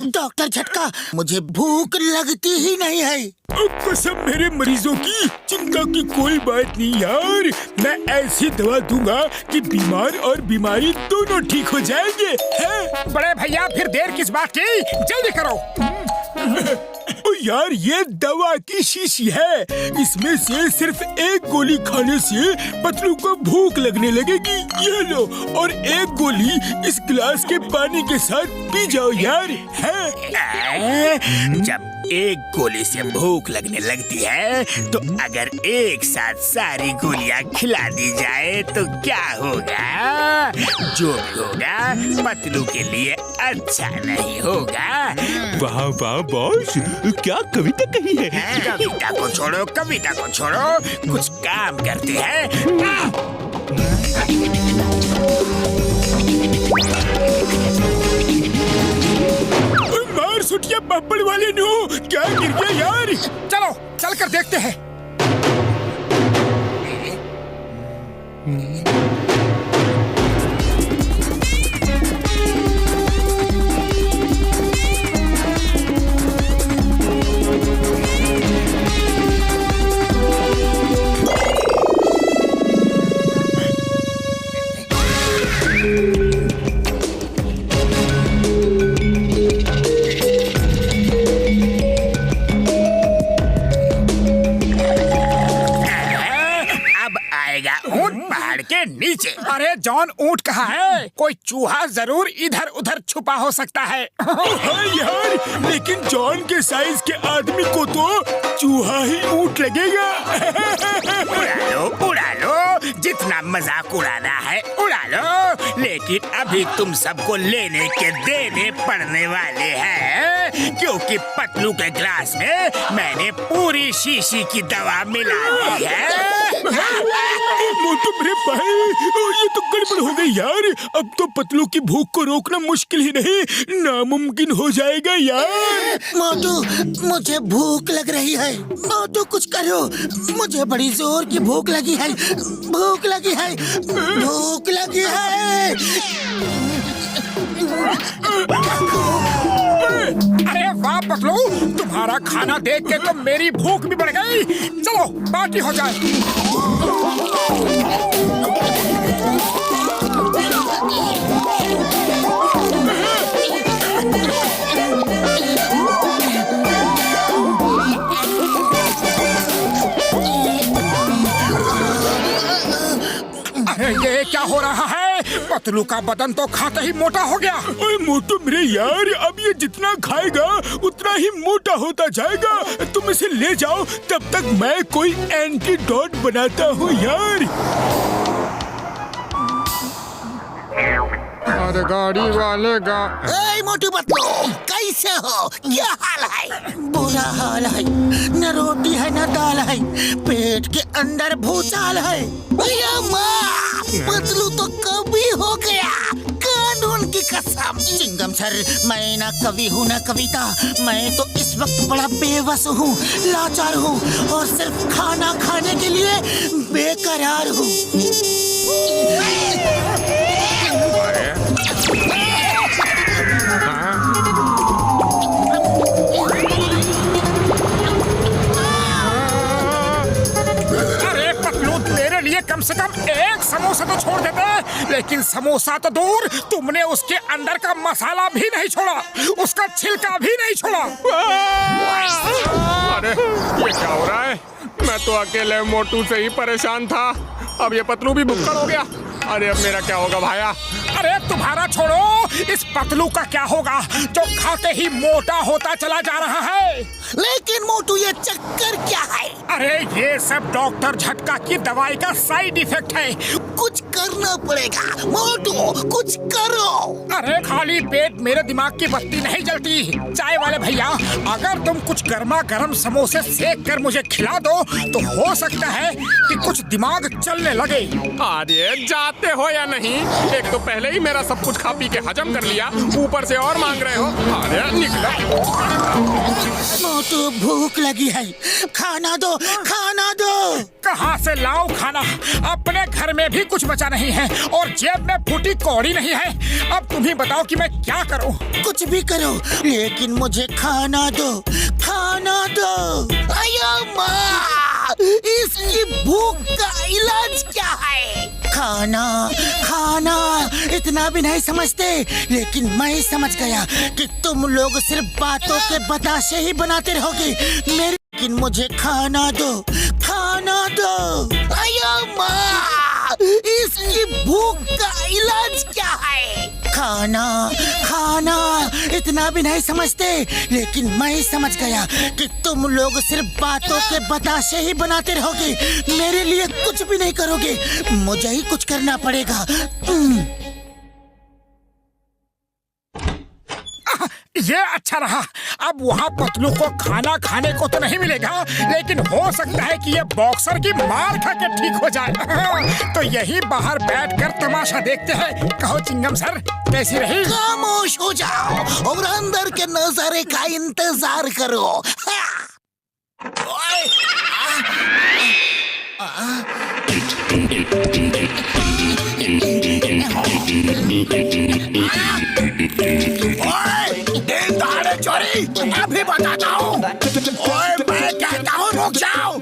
Doctor झटका, मुझे भूख लगती ही नहीं है। कसम मेरे मरीजों की, चिंता की कोई बात नहीं यार। मैं ऐसी दवा दूंगा कि बीमार और बीमारी दोनों ठीक हो जाएंगे। बड़े भैया फिर देर किस बात की, जल्दी करो। ओ यार, ये दवा की शीशी है। इसमें से सिर्फ एक गोली खाने से पतलू को भूख लगने लगेगी। ये लो, और एक गोली इस गिलास के पानी के साथ पी जाओ यार। जब एक गोली से भूख लगने लगती है तो अगर एक साथ सारी गोलियां खिला दी जाए तो क्या होगा? जो भी होगा पतलू के लिए अच्छा नहीं होगा। वाह वाह बॉस, क्या कविता कही है। कविता को छोड़ो, कविता को छोड़ो, कुछ काम करते हैं। मार सुटिया पापड़ वाले नो, क्या गिर गया यार। चलो चल कर देखते हैं। के नीचे। अरे जॉन, ऊंट कहाँ है? कोई चूहा जरूर इधर उधर छुपा हो सकता है। हाँ यार, लेकिन जॉन के साइज के आदमी को तो चूहा ही ऊंट लगेगा। उड़ा लो, जितना मजाक उड़ाना है उड़ा लो, लेकिन अभी तुम सबको लेने के देने पड़ने वाले हैं, क्योंकि पतलू के ग्लास में मैंने पूरी शीशी की दवा मिला दी है। मोटू मेरे भाई, ये तो गड़बड़ हो गई यार। अब तो पतलू की भूख को रोकना मुश्किल ही नहीं, नामुमकिन हो जाएगा यार। मोटू, मुझे भूख लग रही है। मोटू कुछ करो, मुझे बड़ी जोर की भूख लगी है। भूख लगी है, भूख लगी है। अरे वाह पतलू, तुम्हारा खाना देख के तो मेरी भूख भी बढ़ गई। चलो पार्टी हो जाए। अरे ये क्या हो रहा है? पतलू का बदन तो खाते ही मोटा हो गया। ओए मोटू मेरे यार, अब ये जितना खाएगा उतना ही मोटा होता जाएगा। तुम इसे ले जाओ, तब तक मैं कोई एंटीडोट बनाता हूँ यार। अरे गाड़ी वाले मोटू पतलू, कैसे हो? क्या हाल है? बुरा हाल है, न रोटी है न दाल है, पेट के अंदर भूचाल है। माँ, पतलू तो कभी हो गया, कानून की कसम। चिंगम सर, मैं ना कवि हूँ ना कविता। मैं तो इस वक्त बड़ा बेबस हूँ, लाचार हूँ, और सिर्फ खाना खाने के लिए बेकरार हूँ। अरे पतलू, तेरे लिए कम से कम एक समोसा तो छोड़ देते, लेकिन समोसा तो दूर, तुमने उसके अंदर का मसाला भी नहीं छोड़ा, उसका छिलका भी नहीं छोड़ा। अरे ये क्या हो रहा है? मैं तो अकेले मोटू से ही परेशान था, अब ये पतलू भी भुक्कड़ हो गया। अरे अब मेरा क्या होगा भाया? अरे तुम्हारा छोड़ो, इस पतलू का क्या होगा जो खाते ही मोटा होता चला जा रहा है? लेकिन मोटू, ये चक्कर क्या है? अरे ये सब डॉक्टर झटका की दवाई का साइड इफेक्ट है। कुछ करना पड़ेगा मोटू, कुछ करो। अरे खाली पेट मेरे दिमाग की बत्ती नहीं जलती। चाय वाले भैया, अगर तुम कुछ गर्मा गर्म समोसे सेक कर मुझे खिला दो तो हो सकता है कि कुछ दिमाग चलने लगे। अरे जाते हो या नहीं? एक तो पहले ही मेरा सब कुछ खा पी के हजम कर लिया, ऊपर से और मांग रहे हो। अरे निकलो। मोटू, भूख लगी है, खाना दो, खाना दो। कहाँ से लाऊं खाना? अपने घर में भी कुछ बचा नहीं है और जेब में फूटी कौड़ी नहीं है। अब तुम ही बताओ कि मैं क्या करूं। कुछ भी करो लेकिन मुझे खाना दो, खाना दो। अयो माँ, इसकी भूख का इलाज क्या है? खाना खाना इतना भी नहीं समझते, लेकिन मैं समझ गया कि तुम लोग सिर्फ बातों के बताशे ही बनाते रहोगे। लेकिन मुझे खाना दो, खाना दो। अयो माँ, इसकी भूख का इलाज क्या है? खाना खाना इतना भी नहीं समझते, लेकिन मैं समझ गया कि तुम लोग सिर्फ बातों के बताशे ही बनाते रहोगे। मेरे लिए कुछ भी नहीं करोगे, मुझे ही कुछ करना पड़ेगा। ये अच्छा रहा। अब वहाँ पतलू को खाना खाने को तो नहीं मिलेगा, लेकिन हो सकता है कि ये बॉक्सर की मार खा के ठीक हो जाए। तो यही बाहर बैठकर तमाशा देखते हैं। कहो चिंगम सर, कैसी रही? खामोश हो जाओ और अंदर के नजारे का इंतजार करो। ओए, दिन दहाड़े चोरी अभी बताता हूँ। ओए, मैं कहता हूँ रुक जाओ।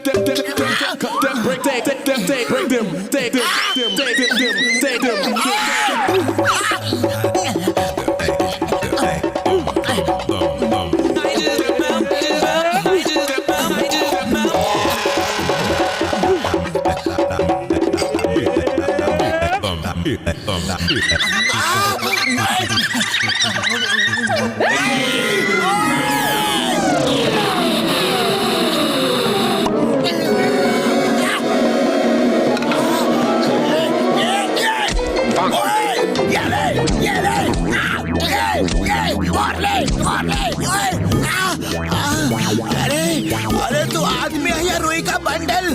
अरे तू आदमी है या रुई का बंडल?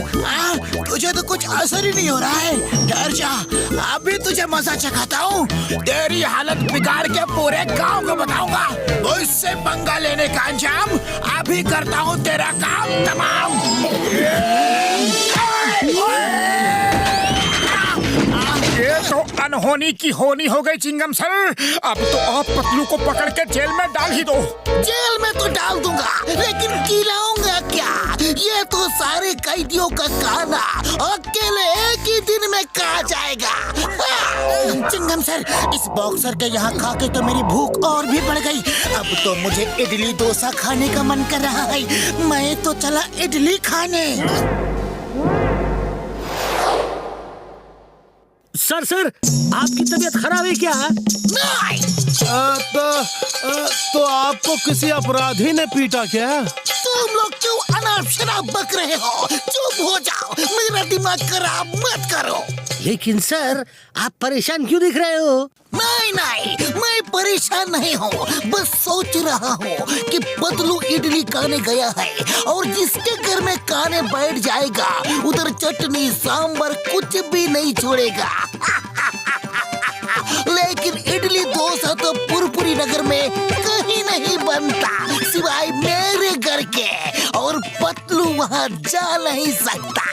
तुझे तो कुछ असर ही नहीं हो रहा है। डर जा, अभी तुझे मजा चखाता हूँ। तेरी हालत बिगाड़ के पूरे गांव को बताऊंगा। उससे पंगा लेने का अंजाम अभी करता हूँ तेरा काम तमाम। ये तो अनहोनी की होनी हो गई चिंगम सर। अब तो आप पतलू को पकड़ के जेल में डाल ही दो। जेल में तो डाल दूंगा, लेकिन खिलाऊंगा क्या? ये तो सारे कैदियों का खाना अकेले एक ही दिन में खा जाएगा। चिंगम सर, इस बॉक्सर के यहाँ खा के तो मेरी भूख और भी बढ़ गई। अब तो मुझे इडली डोसा खाने का मन कर रहा है। मैं तो चला इडली खाने। सर आपकी तबीयत खराब है क्या? नहीं। तो आपको किसी अपराधी ने पीटा क्या? तुम लोग क्यों अनाप शराब बक रहे हो? चुप हो जाओ, मेरा दिमाग खराब मत करो। लेकिन सर, आप परेशान क्यों दिख रहे हो? नहीं, मैं परेशान नहीं हूँ। बस सोच रहा हूँ कि पतलू इडली खाने गया है और जिसके घर में खाने बैठ जाएगा उधर चटनी सांबर कुछ भी नहीं छोड़ेगा। लेकिन इडली डोसा तो पुरपुरी नगर में कहीं नहीं बनता सिवाय मेरे घर के, और पतलू वहाँ जा नहीं सकता।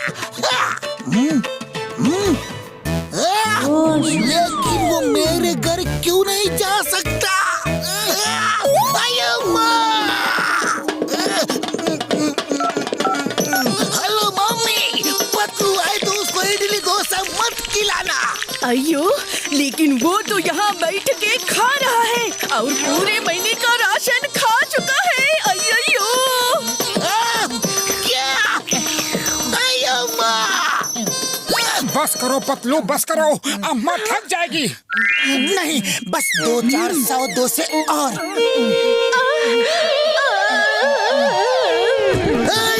लेकिन वो मेरे घर क्यों नहीं जा सकता? हेलो मम्मी, पतलू आए तो उसको इडली डोसा मत खिलाना। अयो, लेकिन वो तो यहाँ बैठ के खा रहा है और पूरे महीने का राशन खा चुका है। अयो क्या? अयो माँ, बस करो पतलू, बस करो, अम्मा थक जाएगी। नहीं, बस 2-400 से और।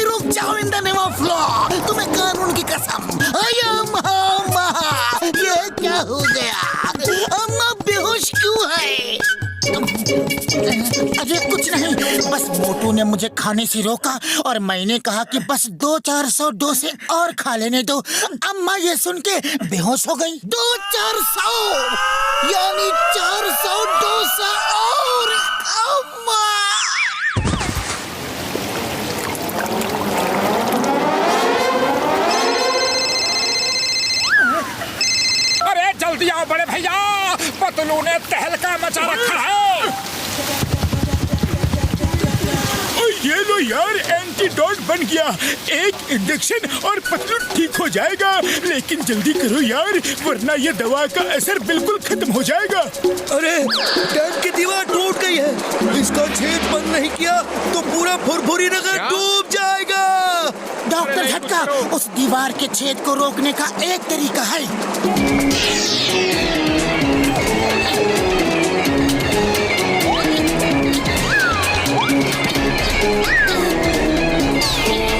रुक जाओ in the name of law, तुम्हें कानून की कसम। अयो मामा, ये क्या हो गया? अम्मा बेहोश क्यों है? अरे कुछ नहीं, बस मोटू ने मुझे खाने से रोका और मैंने कहा कि बस 2-400 डोसे और खा लेने दो। अम्मा ये सुन के बेहोश हो गई। 2-400 यानी 400 डोसा और। अम्मा, जल्दी आओ बड़े भैया, पतलू ने तहलका मचा रखा है। ये लो यार, एंटीडोट बन गया। एक इंजेक्शन और पतलू ठीक हो जाएगा। लेकिन जल्दी करो यार, वरना ये दवा का असर बिल्कुल खत्म हो जाएगा। अरे टैंक की दीवार टूट गई है, इसका छेद बंद नहीं किया तो पूरा फुरफुरी नगर डूब जाएगा। डॉक्टर झटका, उस दीवार के छेद को रोकने का एक तरीका है।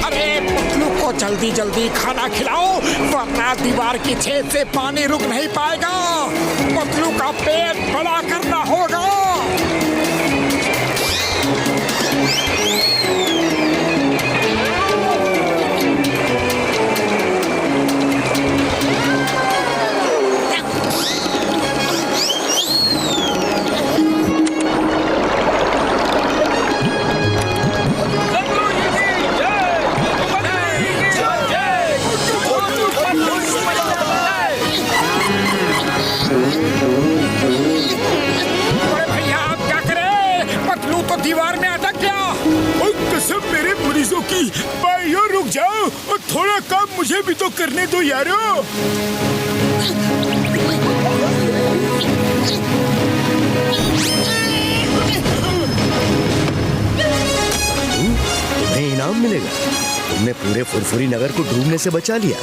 अरे पतलू को जल्दी जल्दी खाना खिलाओ, वरना दीवार की छेद से पानी रुक नहीं पाएगा। पतलू का पेट बड़ा करना होगा। दीवार में अटक गया। और कसम मेरे मरीजों की, भाइयों रुक जाओ और थोड़ा काम मुझे भी तो करने दो यारो। तुम्हें इनाम मिलेगा, तुमने पूरे फुरफुरी नगर को डूबने से बचा लिया।